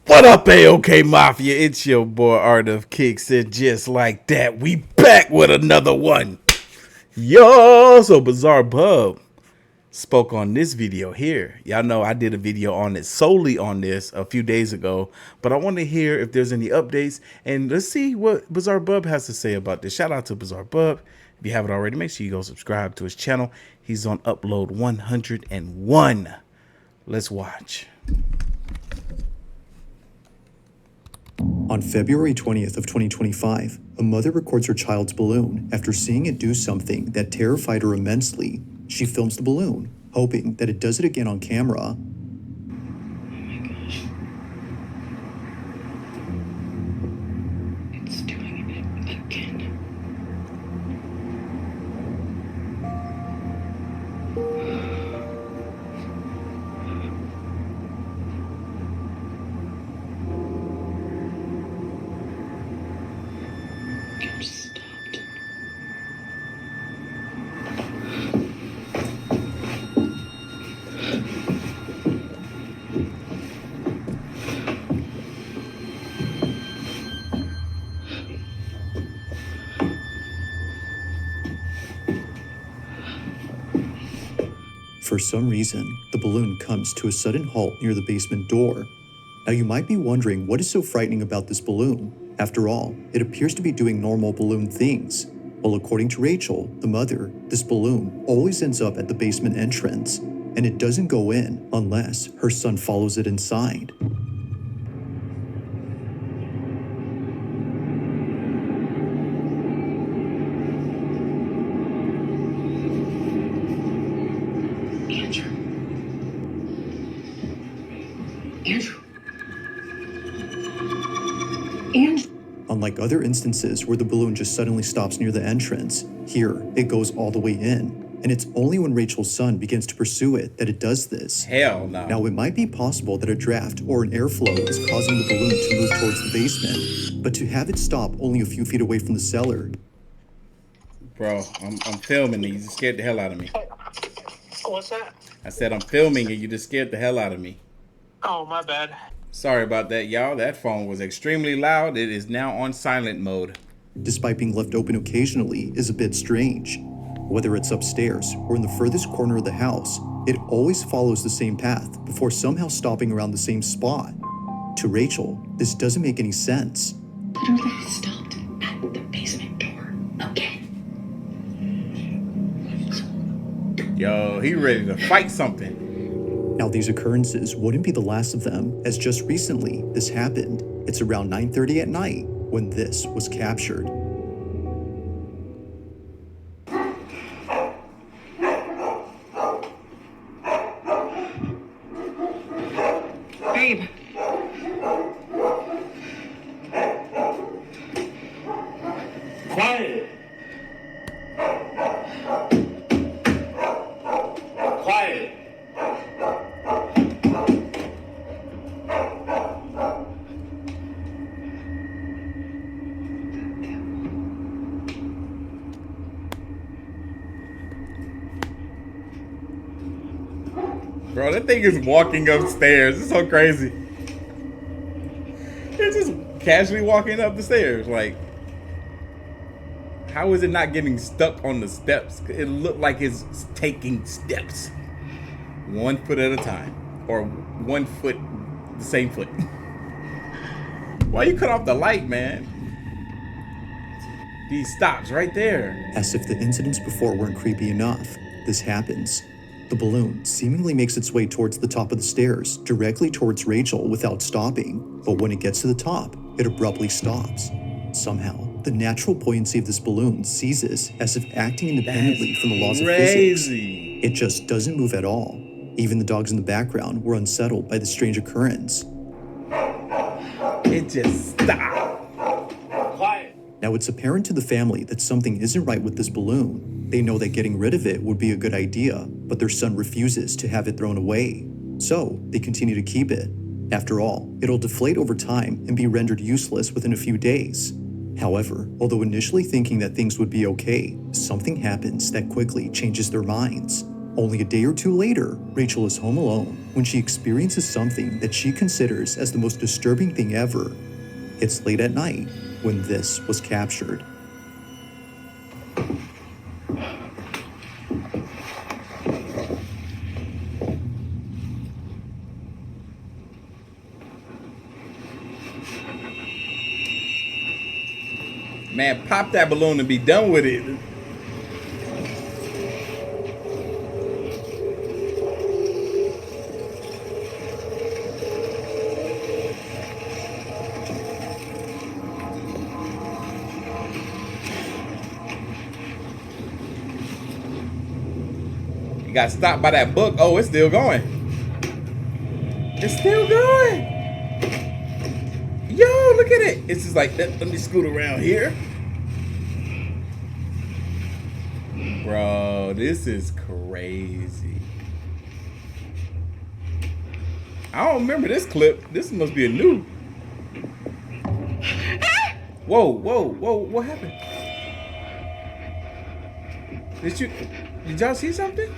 What up, AOK Mafia? It's your boy Artofkickz, and just like that, we back with another one. Yo, so Bizarre Bub spoke on this video here. Y'all know I did a video on it, solely on this, a few days ago, but I want to hear if there's any updates, and let's see what Bizarre Bub has to say about this. Shout out to Bizarre Bub. If you haven't already, make sure you go subscribe to his channel. He's on upload 101. Let's watch. On February 20th of 2025, a mother records her child's balloon after seeing it do something that terrified her immensely. She films the balloon, hoping that it does it again on camera. Oh my gosh. It's doing it again. It stopped. For some reason, the balloon comes to a sudden halt near the basement door. Now you might be wondering what is so frightening about this balloon. After all, it appears to be doing normal balloon things. Well, according to Rachel, the mother, this balloon always ends up at the basement entrance, and it doesn't go in unless her son follows it inside. Andrew. Andrew. Andrew. Unlike other instances where the balloon just suddenly stops near the entrance, here it goes all the way in, and it's only when Rachel's son begins to pursue it that it does this. Hell no. Now, it might be possible that a draft or an airflow is causing the balloon to move towards the basement, but to have it stop only a few feet away from the cellar. Bro, I'm filming and you just scared the hell out of me. What's that? I said I'm filming and you just scared the hell out of me. Oh, my bad. Sorry about that, y'all. That phone was extremely loud. It is now on silent mode. Despite being left open occasionally, is a bit strange. Whether it's upstairs or in the furthest corner of the house, it always follows the same path before somehow stopping around the same spot. To Rachel, this doesn't make any sense. Literally stopped at the basement door again. Yo, he ready to fight something. Now, these occurrences wouldn't be the last of them, as just recently this happened. It's around 9:30 at night when this was captured. Babe. Quiet. Quiet. Bro, that thing is walking upstairs. It's so crazy. It's just casually walking up the stairs. Like, how is it not getting stuck on the steps? It looked like it's taking steps. 1 foot at a time. Or 1 foot, the same foot. Why you cut off the light, man? He stops right there. As if the incidents before weren't creepy enough, this happens. The balloon seemingly makes its way towards the top of the stairs, directly towards Rachel without stopping. But when it gets to the top, it abruptly stops. Somehow, the natural buoyancy of this balloon ceases as if acting independently from the laws of physics. Crazy. It just doesn't move at all. Even the dogs in the background were unsettled by the strange occurrence. It just stopped. Quiet. Now, it's apparent to the family that something isn't right with this balloon. They know that getting rid of it would be a good idea, but their son refuses to have it thrown away. So, they continue to keep it. After all, it'll deflate over time and be rendered useless within a few days. However, although initially thinking that things would be okay, something happens that quickly changes their minds. Only a day or two later, Rachel is home alone when she experiences something that she considers as the most disturbing thing ever. It's late at night when this was captured. Man, pop that balloon and be done with it. You got stopped by that book. Oh, it's still going. It's still going. Yo, look at it. It's just like, let me scoot around here. Bro, this is crazy. I don't remember this clip. This must be a new. Whoa, whoa, whoa, what happened? Did y'all see something?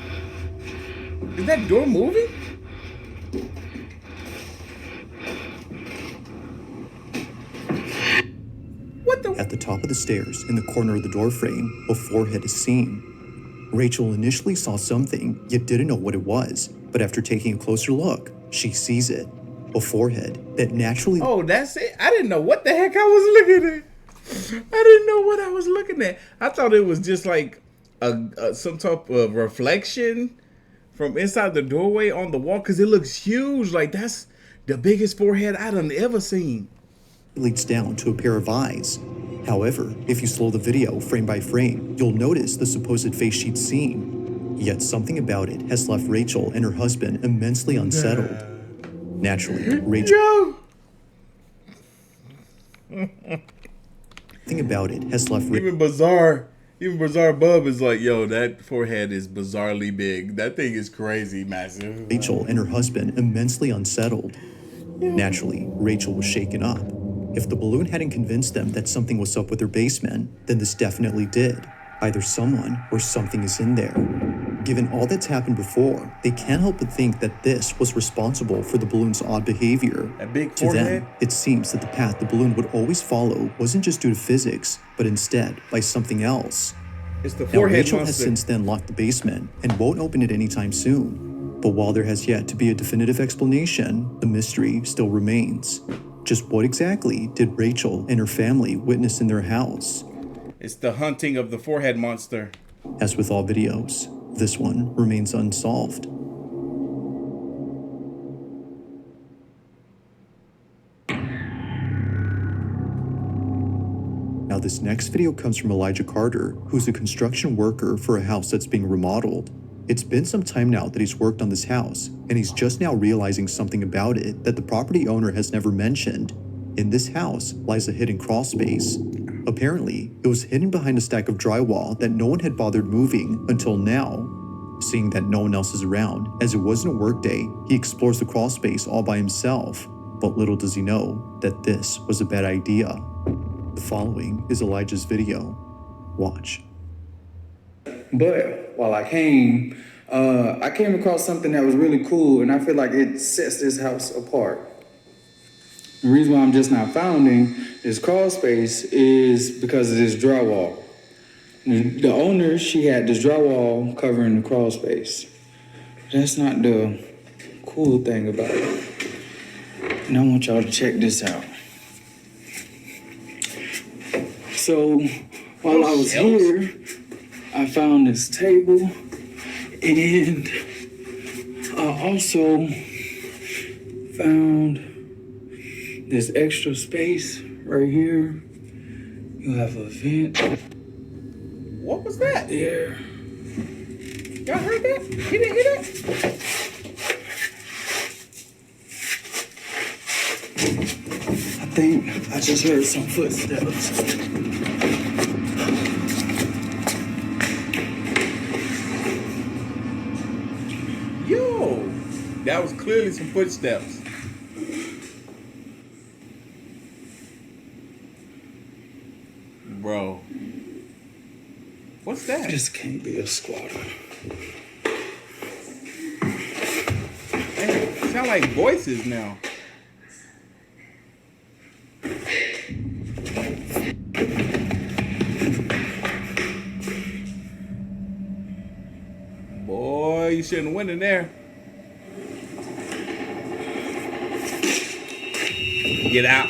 Is that door moving? What the? At the top of the stairs, in the corner of the door frame, a forehead is seen. Rachel initially saw something, yet didn't know what it was. But after taking a closer look, she sees it. A forehead that naturally... Oh, that's it? I didn't know what the heck I was looking at. I didn't know what I was looking at. I thought it was just like some type of reflection from inside the doorway on the wall, because it looks huge. Like, that's the biggest forehead I done ever seen. leads down to a pair of eyes. However, if you slow the video frame by frame, you'll notice the supposed face she'd seen. Yet something about it has left Rachel and her husband immensely unsettled. Naturally, Rachel... Something about it has left Even Bizarre Bub is like, yo, that forehead is bizarrely big. That thing is crazy massive. Rachel and her husband immensely unsettled. Naturally, Rachel was shaken up. If the balloon hadn't convinced them that something was up with their basement, then this definitely did. Either someone or something is in there. Given all that's happened before, they can't help but think that this was responsible for the balloon's odd behavior. That big To forehead? them, it seems that the path the balloon would always follow wasn't just due to physics, but instead by something else. It's the Now, forehead Rachel has monster. since then locked the basement and won't open it anytime soon. But while there has yet to be a definitive explanation, the mystery still remains. Just what exactly did Rachel and her family witness in their house? It's the hunting of the forehead monster. As with all videos, this one remains unsolved. Now, this next video comes from Elijah Carter, who's a construction worker for a house that's being remodeled. It's been some time now that he's worked on this house, and he's just now realizing something about it that the property owner has never mentioned. In this house lies a hidden crawl space. Apparently, it was hidden behind a stack of drywall that no one had bothered moving until now. Seeing that no one else is around, as it wasn't a workday, he explores the crawl space all by himself. But little does he know that this was a bad idea. The following is Elijah's video. Watch. But while I came across something that was really cool, and I feel like it sets this house apart. The reason why I'm just not founding this crawl space is because of this drywall. The owner, she had this drywall covering the crawl space. That's not the cool thing about it. And I want y'all to check this out. So while I was here, I found this table, and I also found this extra space right here. You have a vent What was that? there. Y'all heard that? You didn't hear that? I think I just heard some footsteps. Yo, that was clearly some footsteps. Bro, what's that? This can't be a squatter. sound like voices now. Boy, you shouldn't have went in there. Get out.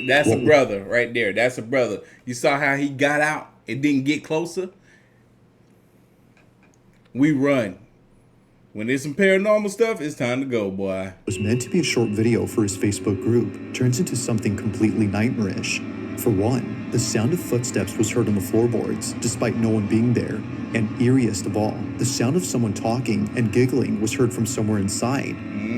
That's a brother right there. That's a brother. You saw how he got out? It didn't get closer. We run. When there's some paranormal stuff, it's time to go, boy. Was meant to be a short video for his Facebook group turns into something completely nightmarish. For one, the sound of footsteps was heard on the floorboards, despite no one being there. And eeriest of all, the sound of someone talking and giggling was heard from somewhere inside.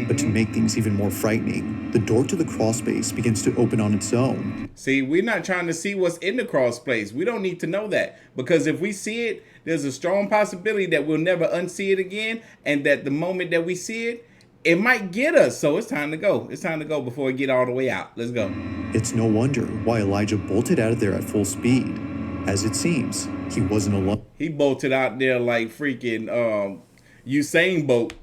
But to make things even more frightening, the door to the crawl space begins to open on its own. See, we're not trying to see what's in the crawl space. We don't need to know that. Because if we see it, there's a strong possibility that we'll never unsee it again. And that the moment that we see it, it might get us. So it's time to go. It's time to go before we get all the way out. Let's go. It's no wonder why Elijah bolted out of there at full speed. As it seems, he wasn't alone. He bolted out there like freaking Usain Bolt.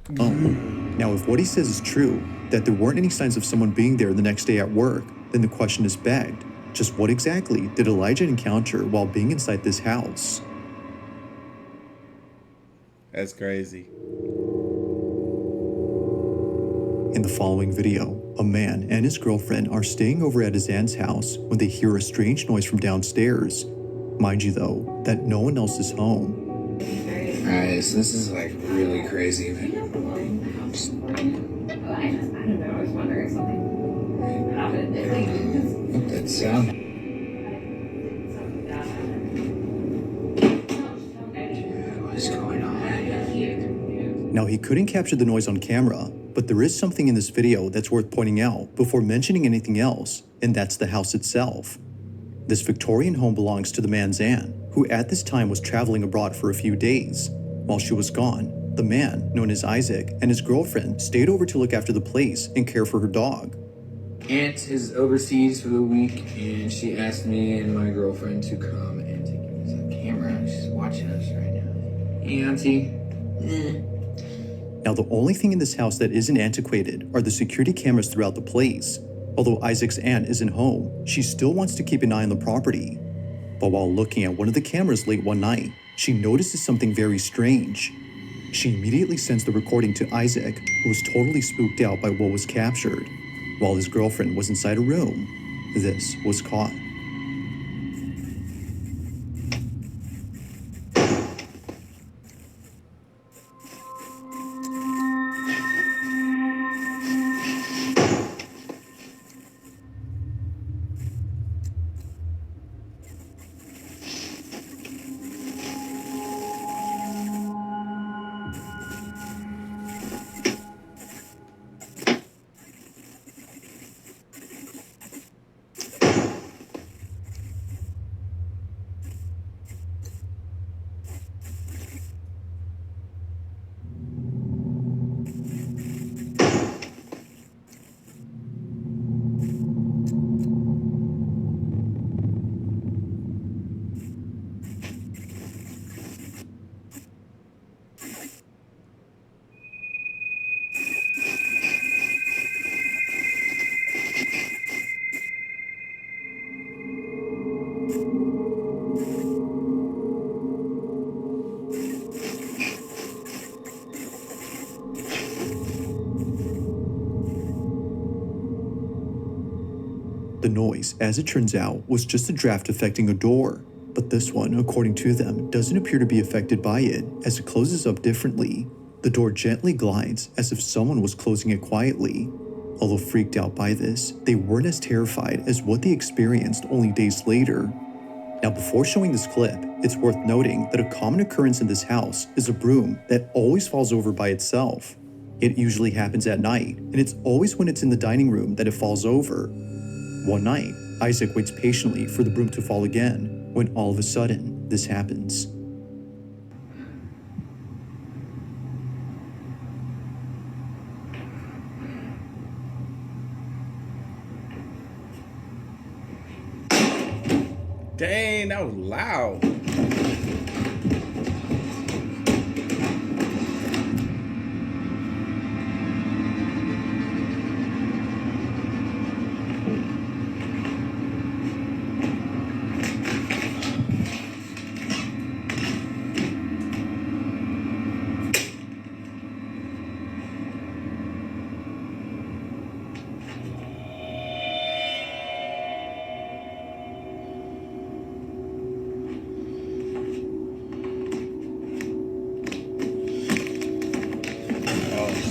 Now, if what he says is true, that there weren't any signs of someone being there the next day at work, then the question is begged. Just what exactly did Elijah encounter while being inside this house? That's crazy. In the following video, a man and his girlfriend are staying over at his aunt's house when they hear a strange noise from downstairs. Mind you though, that no one else is home. Alright, so this is like really crazy. I don't know. I was wondering if something happened. That sound. What's going on? Now, he couldn't capture the noise on camera, but there is something in this video that's worth pointing out before mentioning anything else, and that's the house itself. This Victorian home belongs to the man's aunt, who at this time was traveling abroad for a few days. While she was gone, the man, known as Isaac, and his girlfriend stayed over to look after the place and care for her dog. Aunt is overseas for the week, and she asked me and my girlfriend to come and take a camera. She's watching us right now. Hey, Auntie. Now, the only thing in this house that isn't antiquated are the security cameras throughout the place. Although Isaac's aunt isn't home, she still wants to keep an eye on the property. But while looking at one of the cameras late one night, she notices something very strange. She immediately sends the recording to Isaac, who was totally spooked out by what was captured. While his girlfriend was inside a room, this was caught. The noise, as it turns out, was just a draft affecting a door. But this one, according to them, doesn't appear to be affected by it, as it closes up differently. The door gently glides, as if someone was closing it quietly. Although freaked out by this, they weren't as terrified as what they experienced only days later. Now, before showing this clip, it's worth noting that a common occurrence in this house is a broom that always falls over by itself. It usually happens at night, and it's always when it's in the dining room that it falls over. One night, Isaac waits patiently for the broom to fall again, when all of a sudden, this happens. Dang, that was loud.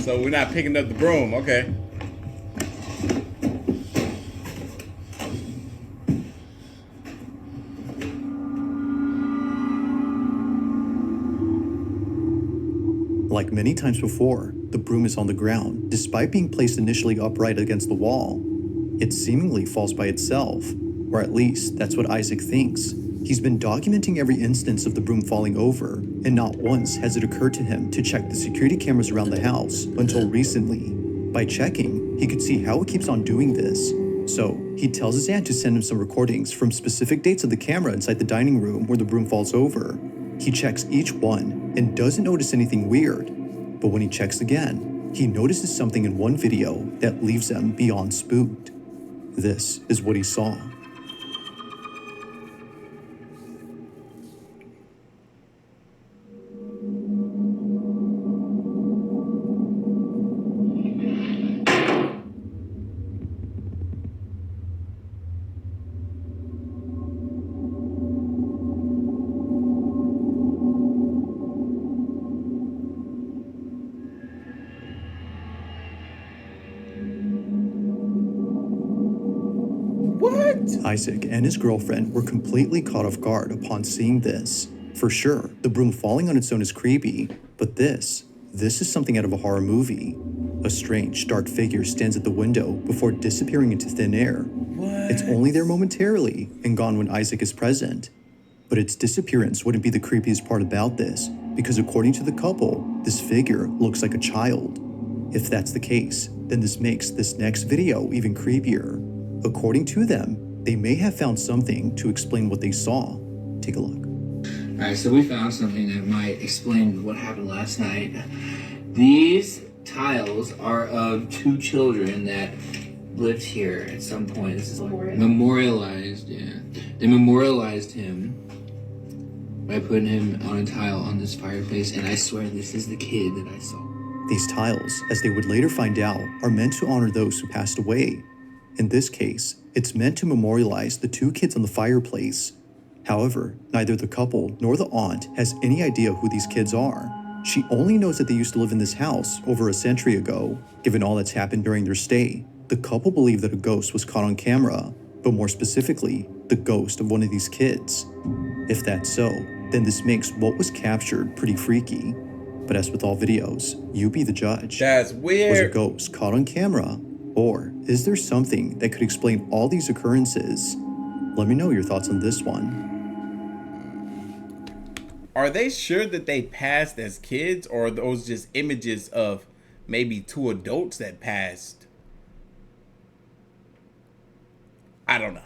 So we're not picking up the broom, okay. Like many times before, the broom is on the ground, despite being placed initially upright against the wall. It seemingly falls by itself, or at least that's what Isaac thinks. He's been documenting every instance of the broom falling over, and not once has it occurred to him to check the security cameras around the house until recently. By checking, he could see how it keeps on doing this. So, he tells his aunt to send him some recordings from specific dates of the camera inside the dining room where the broom falls over. He checks each one and doesn't notice anything weird. But when he checks again, he notices something in one video that leaves him beyond spooked. This is what he saw. What? Isaac and his girlfriend were completely caught off guard upon seeing this. For sure, the broom falling on its own is creepy, but this is something out of a horror movie. A strange, dark figure stands at the window before disappearing into thin air. What? It's only there momentarily and gone when Isaac is present. But its disappearance wouldn't be the creepiest part about this, because according to the couple, this figure looks like a child. If that's the case, then this makes this next video even creepier. According to them, they may have found something to explain what they saw. Take a look. Alright, so we found something that might explain what happened last night. These tiles are of two children that lived here at some point. This is like memorialized, yeah. They memorialized him by putting him on a tile on this fireplace, and I swear this is the kid that I saw. These tiles, as they would later find out, are meant to honor those who passed away. In this case, it's meant to memorialize the two kids on the fireplace. However, neither the couple nor the aunt has any idea who these kids are. She only knows that they used to live in this house over a century ago. Given all that's happened during their stay, the couple believe that a ghost was caught on camera, but more specifically, the ghost of one of these kids. If that's so, then this makes what was captured pretty freaky. But as with all videos, you be the judge. That's Was a weird. ghost caught on camera? Or is there something that could explain all these occurrences? Let me know your thoughts on this one. Are they sure that they passed as kids, or are those just images of maybe two adults that passed? I don't know.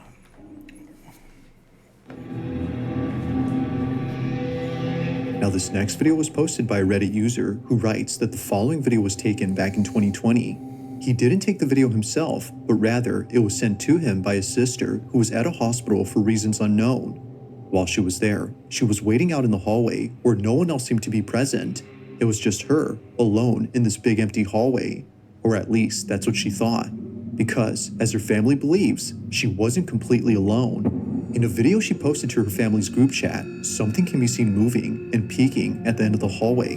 Now this next video was posted by a Reddit user who writes that the following video was taken back in 2020. He didn't take the video himself, but rather it was sent to him by his sister who was at a hospital for reasons unknown. While she was there, she was waiting out in the hallway where no one else seemed to be present. It was just her, alone in this big empty hallway. Or at least that's what she thought. Because, as her family believes, she wasn't completely alone. In a video she posted to her family's group chat, something can be seen moving and peeking at the end of the hallway.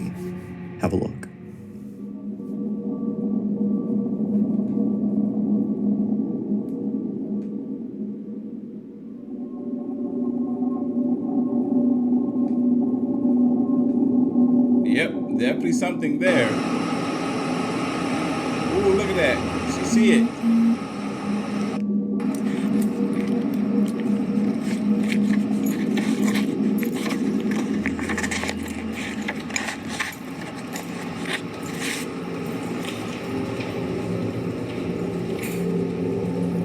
Have a look. Yep, definitely something there. Ooh, look at that. She see it.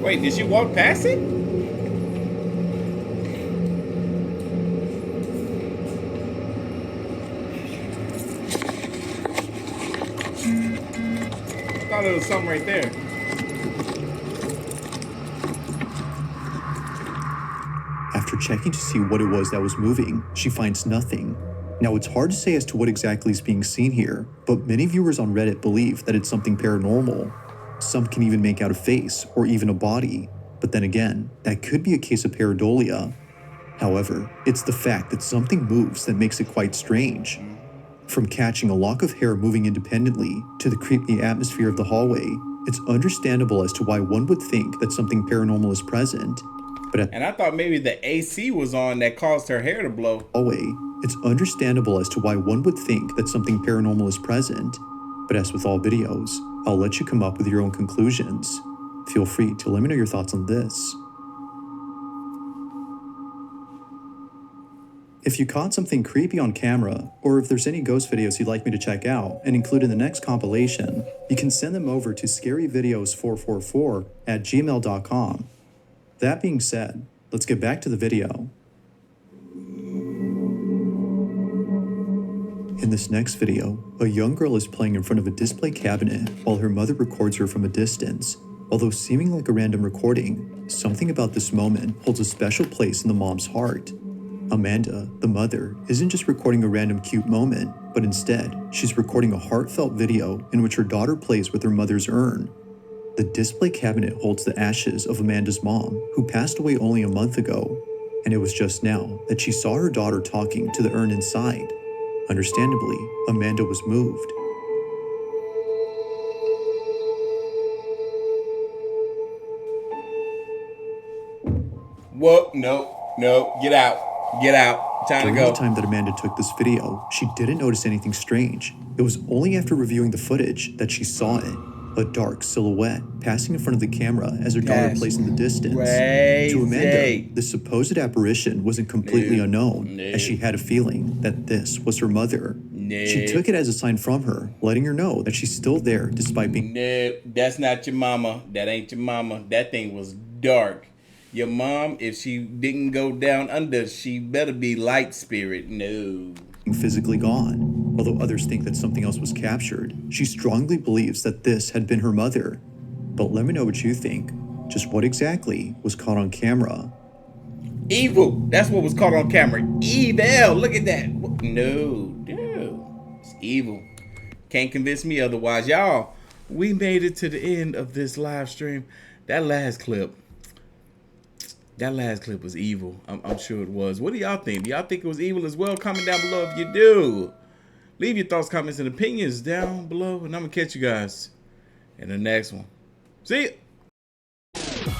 Wait, did she walk past it? I thought there was something right there. After checking to see what it was that was moving, she finds nothing. Now it's hard to say as to what exactly is being seen here, but many viewers on Reddit believe that it's something paranormal. Some can even make out a face or even a body, but then again, that could be a case of pareidolia. However, it's the fact that something moves that makes it quite strange. From catching a lock of hair moving independently to the creepy atmosphere of the hallway, it's understandable as to why one would think that something paranormal is present. But And I thought maybe the AC was on that caused her hair to blow. it's understandable as to why one would think that something paranormal is present. But as with all videos, I'll let you come up with your own conclusions. Feel free to let me know your thoughts on this. If you caught something creepy on camera, or if there's any ghost videos you'd like me to check out and include in the next compilation, you can send them over to scaryvideos444@gmail.com. That being said, let's get back to the video. In this next video, a young girl is playing in front of a display cabinet while her mother records her from a distance. Although seeming like a random recording, something about this moment holds a special place in the mom's heart. Amanda, the mother, isn't just recording a random cute moment, but instead, she's recording a heartfelt video in which her daughter plays with her mother's urn. The display cabinet holds the ashes of Amanda's mom, who passed away only a month ago, and it was just now that she saw her daughter talking to the urn inside. Understandably, Amanda was moved. Whoa, no, get out. Time to During go. the time that Amanda took this video, she didn't notice anything strange. It was only after reviewing the footage that she saw it. A dark silhouette passing in front of the camera as her daughter That's plays in the distance. crazy. To Amanda, the supposed apparition wasn't completely unknown, No. as she had a feeling that this was her mother. No. She took it as a sign from her, letting her know that she's still there despite being No, that's not your mama. That ain't your mama. That thing was dark. Your mom, if she didn't go down under, she better be light spirit. No. physically gone. Although others think that something else was captured, she strongly believes that this had been her mother. But let me know what you think. Just what exactly was caught on camera? Evil. That's what was caught on camera. Evil. Look at that. No, dude. It's evil. Can't convince me otherwise. Y'all, we made it to the end of this live stream. That last clip was evil. I'm sure it was. What do y'all think? Do y'all think it was evil as well? Comment down below if you do. Leave your thoughts, comments, and opinions down below. And I'm going to catch you guys in the next one. See ya.